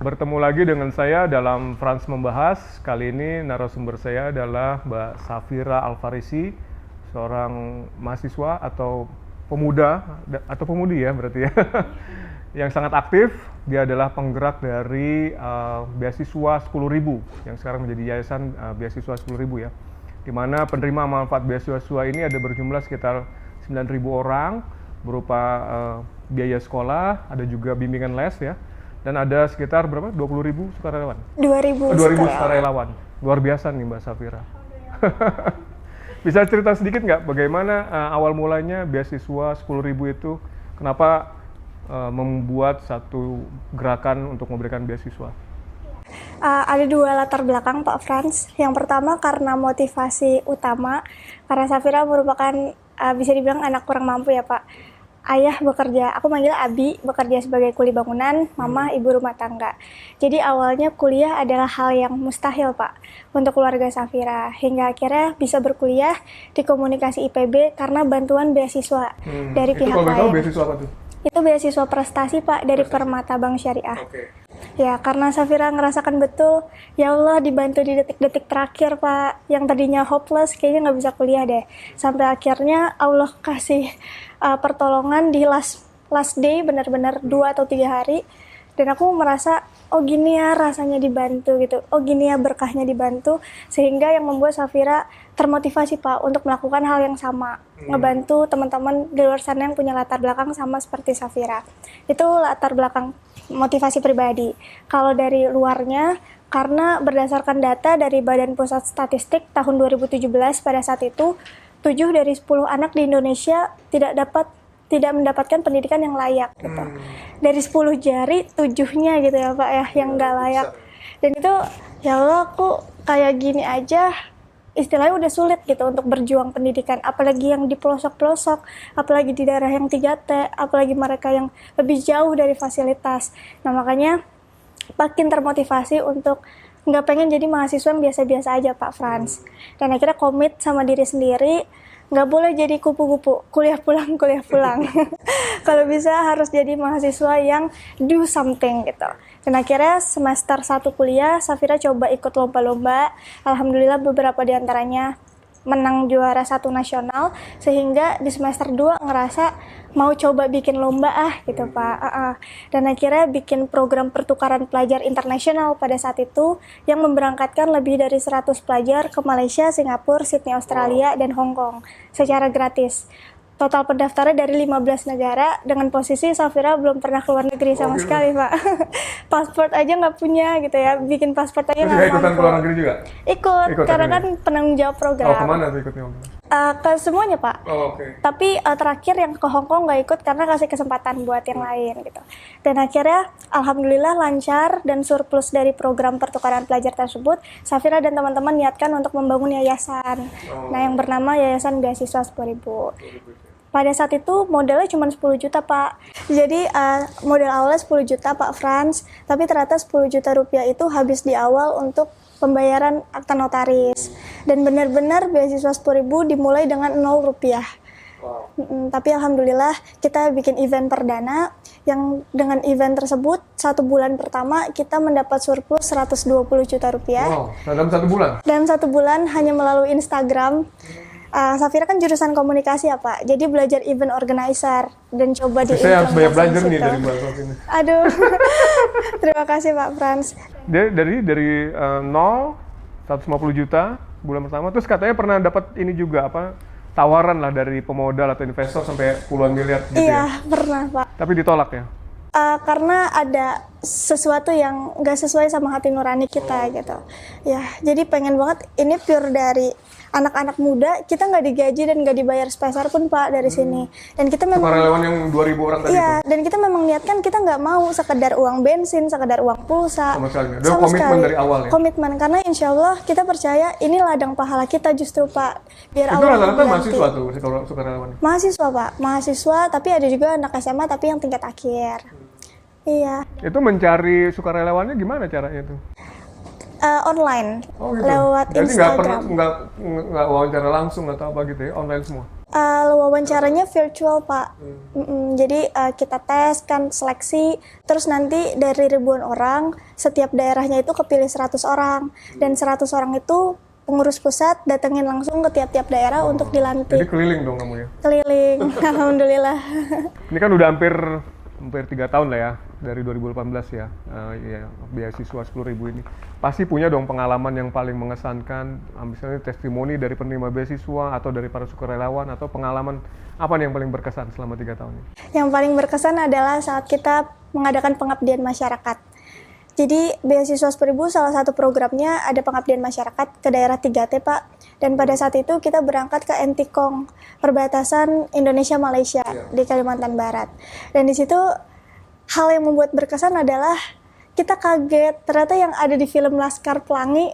bertemu lagi dengan saya dalam Frans Membahas. Kali ini narasumber saya adalah Mbak Safira Alfarisi, seorang mahasiswa atau pemuda, atau pemudi ya berarti ya, yang sangat aktif. Dia adalah penggerak dari beasiswa 10.000 yang sekarang menjadi yayasan beasiswa 10.000 ya. Di mana penerima manfaat beasiswa ini ada berjumlah sekitar 9.000 orang berupa biaya sekolah, ada juga bimbingan les ya. Dan ada sekitar berapa? 20.000 sukarelawan? 2.000 sukarelawan. Luar biasa nih Mbak Safira. Bisa cerita sedikit nggak bagaimana awal mulanya beasiswa 10.000 itu, kenapa membuat satu gerakan untuk memberikan beasiswa? Ada dua latar belakang Pak Frans. Yang pertama karena motivasi utama, karena Safira merupakan bisa dibilang anak kurang mampu ya Pak. Ayah bekerja, aku manggil Abi, bekerja sebagai kuli bangunan, mama ibu rumah tangga. Jadi awalnya kuliah adalah hal yang mustahil Pak untuk keluarga Safira, hingga akhirnya bisa berkuliah di komunikasi IPB karena bantuan beasiswa dari pihak lain. Kalau beasiswa apa tuh? Itu beasiswa prestasi Pak dari Permata Bank Syariah. Ya, karena Safira ngerasakan betul, ya Allah dibantu di detik-detik terakhir Pak, yang tadinya hopeless kayaknya nggak bisa kuliah deh. Sampai akhirnya Allah kasih pertolongan di last day, benar-benar 2 atau 3 hari. Dan aku merasa, oh gini ya rasanya dibantu gitu, oh gini ya berkahnya dibantu. Sehingga yang membuat Safira termotivasi Pak untuk melakukan hal yang sama. Ngebantu teman-teman di luar sana yang punya latar belakang sama seperti Safira. Itu latar belakang motivasi pribadi. Kalau dari luarnya, karena berdasarkan data dari Badan Pusat Statistik tahun 2017 pada saat itu, 7 dari 10 anak di Indonesia tidak mendapatkan pendidikan yang layak gitu. Dari 10 jari 7-nya gitu ya Pak ya yang nggak layak. Dan itu ya Allah, aku kayak gini aja istilahnya udah sulit gitu untuk berjuang pendidikan, apalagi yang di pelosok-pelosok, apalagi di daerah yang 3T, apalagi mereka yang lebih jauh dari fasilitas. Nah makanya makin termotivasi untuk nggak pengen jadi mahasiswa yang biasa-biasa aja Pak Frans. Dan akhirnya komit sama diri sendiri, nggak boleh jadi kupu-kupu, kuliah pulang. Kalau bisa harus jadi mahasiswa yang do something gitu. Dan akhirnya semester 1 kuliah, Safira coba ikut lomba-lomba. Alhamdulillah beberapa diantaranya menang juara 1 nasional, sehingga di semester 2 ngerasa mau coba bikin lomba gitu Pak. Dan akhirnya bikin program pertukaran pelajar internasional pada saat itu yang memberangkatkan lebih dari 100 pelajar ke Malaysia, Singapura, Sydney, Australia, dan Hong Kong secara gratis. Total pendaftarnya dari 15 negara, dengan posisi Safira belum pernah keluar negeri sama sekali Pak. Pasport aja nggak punya gitu ya, bikin pasport aja nggak mampu. Ikutan keluar negeri juga? Ikut karena kan penanggung jawab program. Kemana tuh ikutnya? Ke semuanya Pak. Tapi terakhir yang ke Hong Kong nggak ikut karena kasih kesempatan buat yang lain gitu. Dan akhirnya Alhamdulillah lancar dan surplus dari program pertukaran pelajar tersebut, Safira dan teman-teman niatkan untuk membangun yayasan. Nah yang bernama Yayasan Beasiswa 10.000. Pada saat itu modalnya cuma 10 juta Pak. Jadi modal awalnya 10 juta Pak Frans, tapi ternyata 10 juta rupiah itu habis di awal untuk pembayaran akta notaris. Dan benar-benar beasiswa 10.000 dimulai dengan 0 rupiah. Tapi alhamdulillah kita bikin event perdana yang dengan event tersebut 1 bulan pertama kita mendapat surplus 120 juta rupiah. Wow, dalam 1 bulan? Dalam 1 bulan hanya melalui Instagram. Safira kan jurusan komunikasi ya Pak, jadi belajar event organizer dan coba di. Saya harus banyak belajar nih dari Mbak Safira. Aduh, terima kasih Pak Frans. Dari 0, 150 juta bulan pertama, terus katanya pernah dapat ini juga tawaran lah dari pemodal atau investor sampai puluhan miliar gitu ya? Iya, pernah Pak. Tapi ditolak ya? Karena ada sesuatu yang nggak sesuai sama hati nurani kita gitu. Ya, jadi pengen banget ini pure dari anak-anak muda, kita nggak digaji dan nggak dibayar sepeser pun Pak dari sini. Dan kita memang sukarelawan yang 2.000 orang tadi itu. Dan kita memang niatkan kita nggak mau sekedar uang bensin, sekedar uang pulsa. Sama sekali. Ada komitmen dari awal ya? Komitmen, karena insya Allah kita percaya ini ladang pahala kita justru Pak. Biar itu rata-rata mahasiswa tuh sukarelawan? Mahasiswa Pak, mahasiswa, tapi ada juga anak SMA tapi yang tingkat akhir. Iya. Itu mencari sukarelawannya gimana caranya tuh? Online, gitu. lewat Jadi Instagram. nggak wawancara langsung atau apa gitu ya, online semua? Wawancaranya virtual, Pak. Jadi kita tes kan seleksi, terus nanti dari ribuan orang, setiap daerahnya itu kepilih 100 orang. Dan 100 orang itu pengurus pusat datengin langsung ke tiap-tiap daerah untuk dilantik. Jadi keliling dong kamu ya? Keliling, alhamdulillah. Ini kan udah hampir 3 tahun lah ya, dari 2018 ya, ya beasiswa 10.000 ini. Pasti punya dong pengalaman yang paling mengesankan, misalnya testimoni dari penerima beasiswa atau dari para sukarelawan, atau pengalaman apa nih yang paling berkesan selama 3 tahun ini? Yang paling berkesan adalah saat kita mengadakan pengabdian masyarakat. Jadi beasiswa 10.000 salah satu programnya ada pengabdian masyarakat ke daerah 3T, Pak. Dan pada saat itu kita berangkat ke Entikong, perbatasan Indonesia-Malaysia di Kalimantan Barat. Dan di situ hal yang membuat berkesan adalah kita kaget, ternyata yang ada di film Laskar Pelangi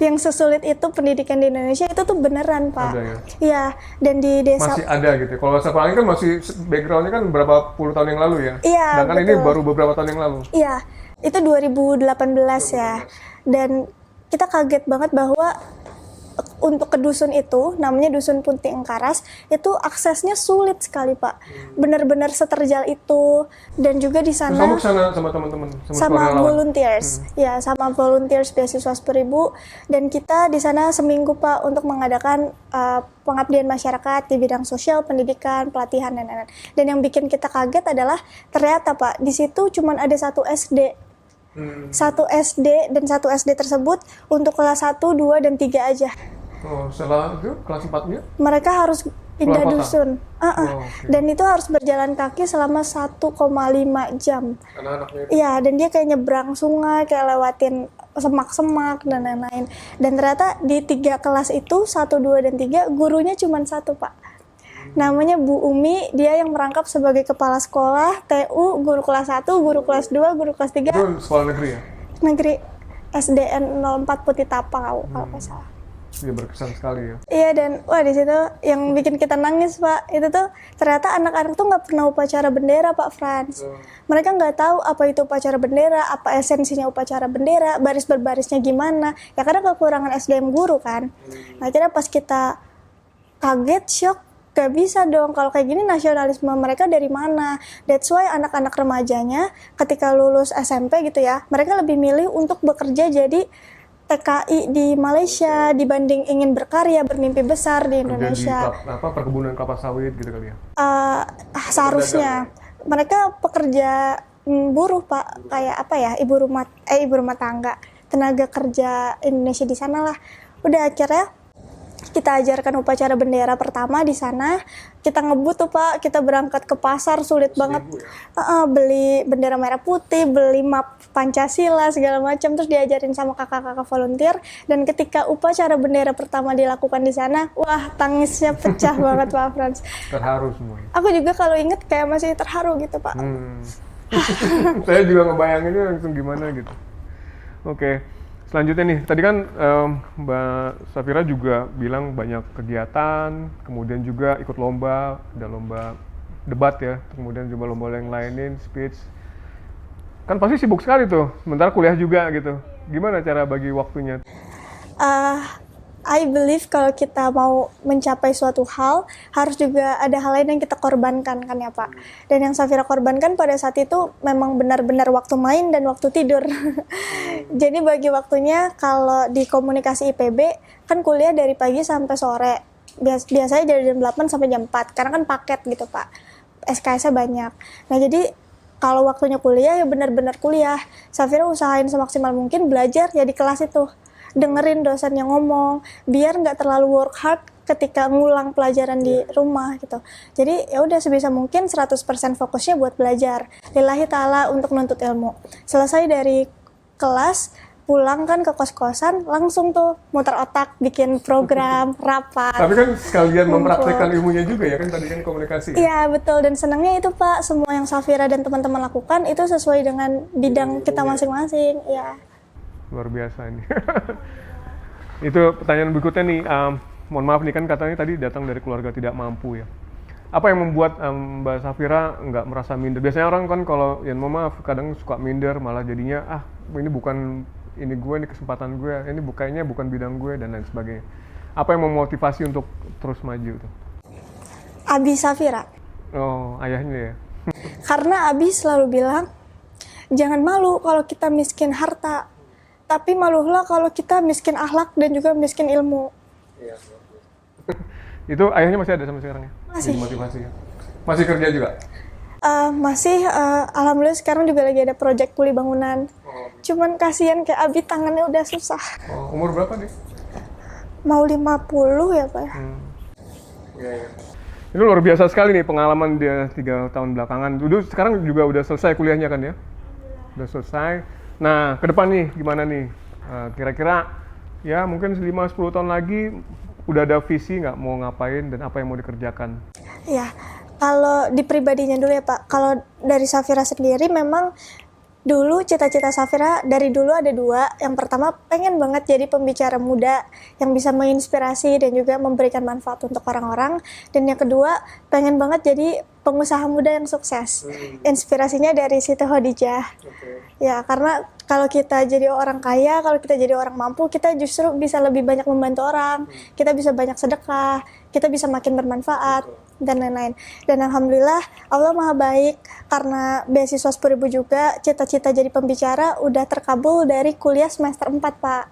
yang sesulit itu pendidikan di Indonesia itu tuh beneran, Pak. Ada ya? Iya, dan di desa... Masih ada gitu ya? Kalau Laskar Pelangi kan masih backgroundnya kan berapa puluh tahun yang lalu ya? Iya, sedangkan betul. ini baru beberapa tahun yang lalu. Iya, itu 2018 ya. Dan kita kaget banget bahwa untuk ke dusun itu, namanya Dusun Punti Engkaras, itu aksesnya sulit sekali, Pak. Benar-benar seterjal itu. Dan juga di sana... Kamu kesana sama teman-teman? Sama volunteers. Ya, sama volunteers beasiswa 10.000. Dan kita di sana seminggu, Pak, untuk mengadakan pengabdian masyarakat di bidang sosial, pendidikan, pelatihan, dan lain-lain. Dan yang bikin kita kaget adalah, ternyata, Pak, di situ cuma ada satu SD. Satu SD, dan satu SD tersebut untuk kelas 1, 2, dan 3 aja. Oh, setelah itu kelas 4-nya? Mereka harus pindah Keluar kota? dusun. Oh, okay. Dan itu harus berjalan kaki selama 1,5 jam. Anak-anaknya itu? Iya, dan dia kayak nyebrang sungai, kayak lewatin semak-semak, dan lain-lain. Dan ternyata di 3 kelas itu, 1, 2, dan 3, gurunya cuma 1, Pak. Namanya Bu Umi, dia yang merangkap sebagai kepala sekolah, TU, guru kelas 1, guru kelas 2, guru kelas 3. Itu sekolah negeri ya? Negeri SDN 04 Putih Tapang, kalau nggak salah. Iya, berkesan sekali ya. Iya, dan wah di situ yang bikin kita nangis, Pak, itu tuh ternyata anak-anak tuh nggak pernah upacara bendera, Pak Frans. Mereka nggak tahu apa itu upacara bendera, apa esensinya upacara bendera, baris berbarisnya gimana. Ya karena kekurangan SDM guru kan. Nah, akhirnya pas kita kaget, shock, gak bisa dong kalau kayak gini, nasionalisme mereka dari mana. That's why anak-anak remajanya ketika lulus SMP gitu ya, mereka lebih milih untuk bekerja jadi TKI di Malaysia dibanding ingin berkarya, bermimpi besar di Indonesia. Kerja di perkebunan kelapa sawit gitu kali ya? Seharusnya mereka pekerja buruh, Pak, kayak apa ya, ibu rumah tangga, tenaga kerja Indonesia di sana lah. Udah akhirnya kita ajarkan upacara bendera pertama di sana. Kita ngebut tuh, Pak, kita berangkat ke pasar, sulit banget. Beli bendera merah putih, beli map Pancasila segala macam, terus diajarin sama kakak-kakak volunteer. Dan ketika upacara bendera pertama dilakukan di sana, wah, tangisnya pecah banget, Pak Frans. Terharu semua. Aku juga kalau inget kayak masih terharu gitu, Pak. Saya juga ngebayanginnya langsung gimana gitu. Oke. Selanjutnya nih, tadi kan Mbak Safira juga bilang banyak kegiatan, kemudian juga ikut lomba, ada lomba debat ya, kemudian juga lomba yang lainin, speech. Kan pasti sibuk sekali tuh, sementara kuliah juga gitu. Gimana cara bagi waktunya? I believe kalau kita mau mencapai suatu hal, harus juga ada hal lain yang kita korbankan kan ya, Pak. Dan yang Safira korbankan pada saat itu memang benar-benar waktu main dan waktu tidur. Jadi bagi waktunya, kalau di komunikasi IPB, kan kuliah dari pagi sampai sore. Biasanya dari jam 8 sampai jam 4, karena kan paket gitu, Pak. SKS-nya banyak. Nah, jadi kalau waktunya kuliah, ya benar-benar kuliah. Safira usahain semaksimal mungkin belajar ya di kelas itu. Dengerin dosen yang ngomong, biar nggak terlalu work hard ketika ngulang pelajaran di rumah gitu. Jadi ya udah sebisa mungkin 100% fokusnya buat belajar. Lillahi ta'ala untuk nuntut ilmu. Selesai dari kelas, pulang kan ke kos-kosan, langsung tuh muter otak, bikin program, rapat. Tapi kan sekalian mempraktekkan ilmunya juga ya, kan tadi kan komunikasi. Iya, betul. Dan senangnya itu, Pak, semua yang Safira dan teman-teman lakukan itu sesuai dengan bidang kita masing-masing. Ya. Luar biasa ini. Itu pertanyaan berikutnya nih, mohon maaf nih, kan katanya tadi datang dari keluarga tidak mampu ya. Apa yang membuat Mbak Safira nggak merasa minder? Biasanya orang kan kalau, ya mohon maaf, kadang suka minder, malah jadinya, ini bukan ini gue, ini kesempatan gue, ini kayaknya bukan bidang gue, dan lain sebagainya. Apa yang memotivasi untuk terus maju tuh? Abi Safira. Oh, ayahnya ya. Karena Abi selalu bilang, jangan malu kalau kita miskin harta, tapi malulah kalau kita miskin akhlak dan juga miskin ilmu. Itu ayahnya masih ada sampai sekarang ya? Masih. Jadi motivasi ya. Masih kerja juga? Masih, alhamdulillah sekarang juga lagi ada proyek pulih bangunan. Cuman kasihan kayak Abi tangannya udah susah. Oh, umur berapa nih? Mau 50 ya Pak ya? Itu luar biasa sekali nih pengalaman dia 3 tahun belakangan. Dulu sekarang juga udah selesai kuliahnya kan ya? Udah selesai. Nah, ke depan nih gimana nih? Kira-kira ya mungkin 5-10 tahun lagi udah ada visi nggak mau ngapain dan apa yang mau dikerjakan? Ya, kalau di pribadinya dulu ya Pak, kalau dari Safira sendiri memang dulu cita-cita Safira dari dulu ada 2. Yang pertama pengen banget jadi pembicara muda yang bisa menginspirasi dan juga memberikan manfaat untuk orang-orang. Dan yang kedua pengen banget jadi pengusaha muda yang sukses. Inspirasinya dari Siti Khadijah. Ya, karena kalau kita jadi orang kaya, kalau kita jadi orang mampu, kita justru bisa lebih banyak membantu orang. Kita bisa banyak sedekah, kita bisa makin bermanfaat, dan lain-lain. Dan alhamdulillah Allah maha baik, karena beasiswa 10.000 juga, cita-cita jadi pembicara udah terkabul dari kuliah semester 4 Pak.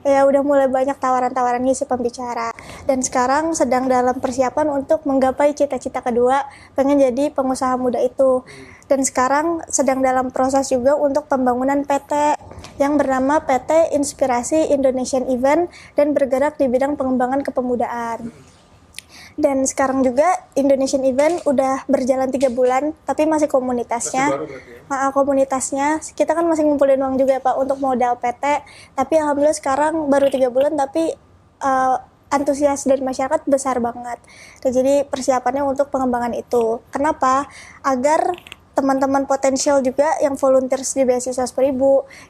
Ya udah mulai banyak tawaran-tawaran ngisi pembicara. Dan sekarang sedang dalam persiapan untuk menggapai cita-cita kedua, pengen jadi pengusaha muda itu. Dan sekarang sedang dalam proses juga untuk pembangunan PT yang bernama PT Inspirasi Indonesian Event dan bergerak di bidang pengembangan kepemudaan. Dan sekarang juga Indonesian Event udah berjalan 3 bulan, tapi masih komunitasnya. Komunitasnya, kita kan masih ngumpulin uang juga Pak untuk modal PT, tapi alhamdulillah sekarang baru 3 bulan, tapi antusias dari masyarakat besar banget. Dan jadi persiapannya untuk pengembangan itu. Kenapa? Agar teman-teman potensial juga yang volunteers di beasiswa 10.000,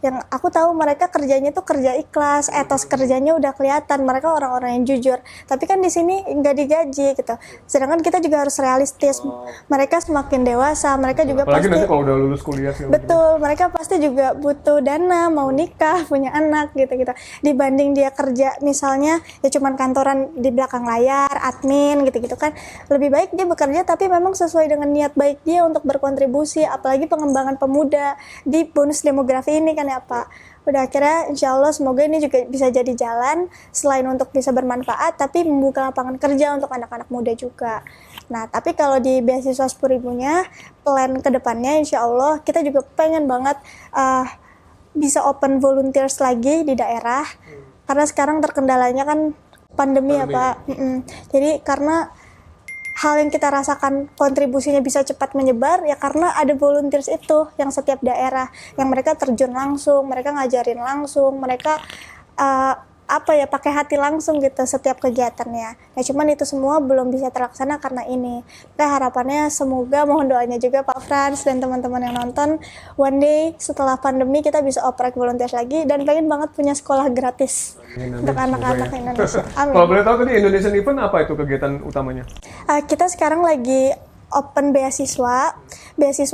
yang aku tahu mereka kerjanya tuh kerja ikhlas, etos kerjanya udah kelihatan, mereka orang-orang yang jujur, tapi kan di sini nggak digaji gitu. Sedangkan kita juga harus realistis, mereka semakin dewasa, mereka juga Apalagi pasti nanti kalau udah lulus kuliah sih. betul, mereka pasti juga butuh dana, mau nikah, punya anak gitu-gitu. Dibanding dia kerja misalnya ya cuman kantoran di belakang layar, admin gitu-gitu kan. Lebih baik dia bekerja tapi memang sesuai dengan niat baik dia untuk berkontribusi, apalagi pengembangan pemuda di bonus demografi ini kan ya Pak. Udah akhirnya insya Allah semoga ini juga bisa jadi jalan selain untuk bisa bermanfaat, tapi membuka lapangan kerja untuk anak-anak muda juga. Nah, tapi kalau di beasiswa 10.000-nya, plan ke depannya insya Allah kita juga pengen banget bisa open volunteers lagi di daerah. Karena sekarang terkendalanya kan pandemi ya Pak. Jadi karena hal yang kita rasakan kontribusinya bisa cepat menyebar ya karena ada volunteers itu yang setiap daerah yang mereka terjun langsung, mereka ngajarin langsung, mereka pakai hati langsung gitu setiap kegiatannya. Nah cuman itu semua belum bisa terlaksana karena ini. Nah harapannya semoga, mohon doanya juga Pak Frans dan teman-teman yang nonton, one day setelah pandemi kita bisa oprek volunteers lagi dan pengen banget punya sekolah gratis untuk anak-anak Indonesia. Amin. Kalau boleh tahu tadi Indonesian Event apa itu kegiatan utamanya? Kita sekarang lagi open beasiswa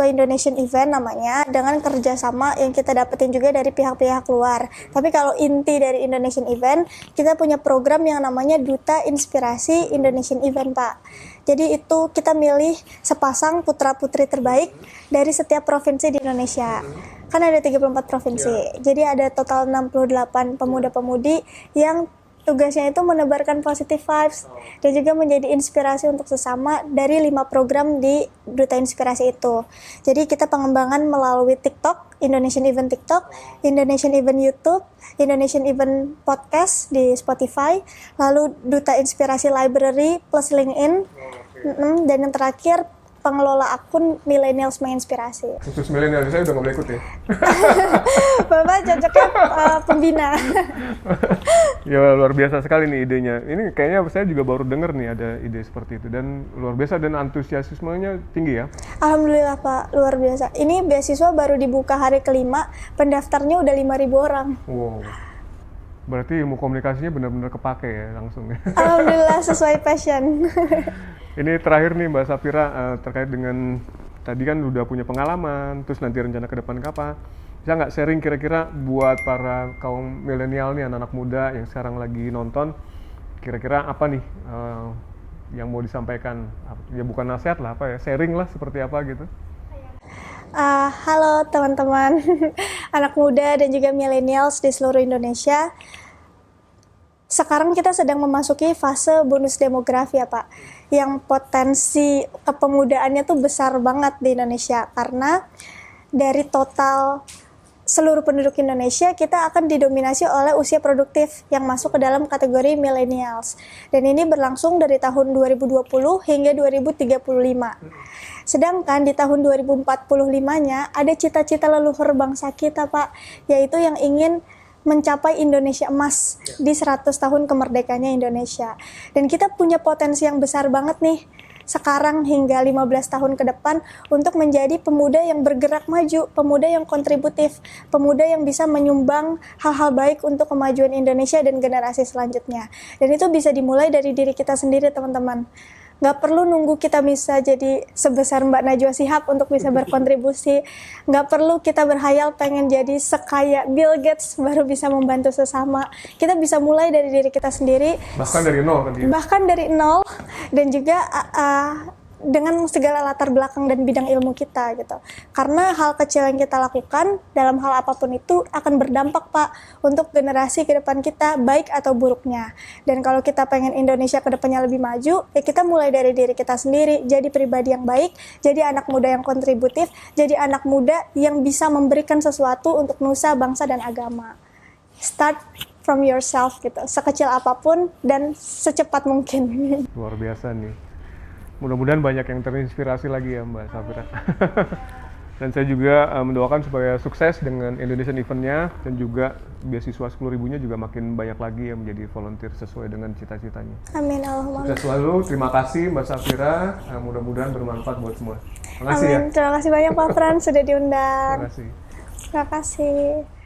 Indonesian Event namanya, dengan kerjasama yang kita dapetin juga dari pihak-pihak luar. Tapi kalau inti dari Indonesian Event, kita punya program yang namanya Duta Inspirasi Indonesian Event Pak. Jadi itu kita milih sepasang putra-putri terbaik dari setiap provinsi di Indonesia. Kan ada 34 provinsi, jadi ada total 68 pemuda-pemudi yang tugasnya itu menebarkan positive vibes dan juga menjadi inspirasi untuk sesama dari 5 program di Duta Inspirasi itu. Jadi kita pengembangan melalui TikTok, Indonesian Event TikTok, Indonesian Event YouTube, Indonesian Event Podcast di Spotify, lalu Duta Inspirasi Library plus LinkedIn, dan yang terakhir pengelola akun Millennials Menginspirasi. Khusus milenial, saya udah nggak boleh ikut ya? Bapak cocoknya pembina. Ya luar biasa sekali nih idenya. Ini kayaknya saya juga baru dengar nih ada ide seperti itu dan luar biasa dan antusiasmenya tinggi ya. Alhamdulillah Pak, luar biasa. Ini beasiswa baru dibuka hari kelima, pendaftarnya udah 5.000 orang. Wow. Berarti ilmu komunikasinya benar-benar kepake ya langsung ya. Alhamdulillah sesuai passion. Ini terakhir nih Mbak Safira, terkait dengan tadi kan udah punya pengalaman, terus nanti rencana ke depan apa? Bisa nggak sharing kira-kira buat para kaum milenial nih, anak-anak muda yang sekarang lagi nonton, kira-kira apa nih yang mau disampaikan? Ya bukan nasihat lah, apa ya, sharing lah seperti apa gitu. Halo teman-teman, anak muda dan juga millennials di seluruh Indonesia. Sekarang kita sedang memasuki fase bonus demografi ya Pak, yang potensi kepemudaannya tuh besar banget di Indonesia, karena dari total seluruh penduduk Indonesia, kita akan didominasi oleh usia produktif yang masuk ke dalam kategori millennials. Dan ini berlangsung dari tahun 2020 hingga 2035. Sedangkan di tahun 2045-nya ada cita-cita leluhur bangsa kita, Pak, yaitu yang ingin mencapai Indonesia emas di 100 tahun kemerdekaannya Indonesia. Dan kita punya potensi yang besar banget nih, sekarang hingga 15 tahun ke depan untuk menjadi pemuda yang bergerak maju, pemuda yang kontributif, pemuda yang bisa menyumbang hal-hal baik untuk kemajuan Indonesia dan generasi selanjutnya. Dan itu bisa dimulai dari diri kita sendiri, teman-teman. Nggak perlu nunggu kita bisa jadi sebesar Mbak Najwa Shihab untuk bisa berkontribusi. Nggak perlu kita berhayal pengen jadi sekaya Bill Gates baru bisa membantu sesama. Kita bisa mulai dari diri kita sendiri. Bahkan dari nol kan? Bahkan dari nol, dan juga dengan segala latar belakang dan bidang ilmu kita gitu. Karena hal kecil yang kita lakukan dalam hal apapun itu akan berdampak, Pak, untuk generasi ke depan kita, baik atau buruknya. Dan kalau kita pengen Indonesia ke depannya lebih maju, ya kita mulai dari diri kita sendiri, jadi pribadi yang baik, jadi anak muda yang kontributif, jadi anak muda yang bisa memberikan sesuatu untuk nusa, bangsa, dan agama. Start from yourself gitu, sekecil apapun dan secepat mungkin. Luar biasa nih. Mudah-mudahan banyak yang terinspirasi lagi ya Mbak Safira. Dan saya juga mendoakan supaya sukses dengan Indonesian event-nya, dan juga beasiswa 10.000-nya juga makin banyak lagi yang menjadi volunteer sesuai dengan cita-citanya. Amin, Allahumma. Sukses selalu, terima kasih Mbak Safira, mudah-mudahan bermanfaat buat semua. Terima kasih ya. Terima kasih banyak Pak Fran sudah diundang. Terima kasih. Terima kasih.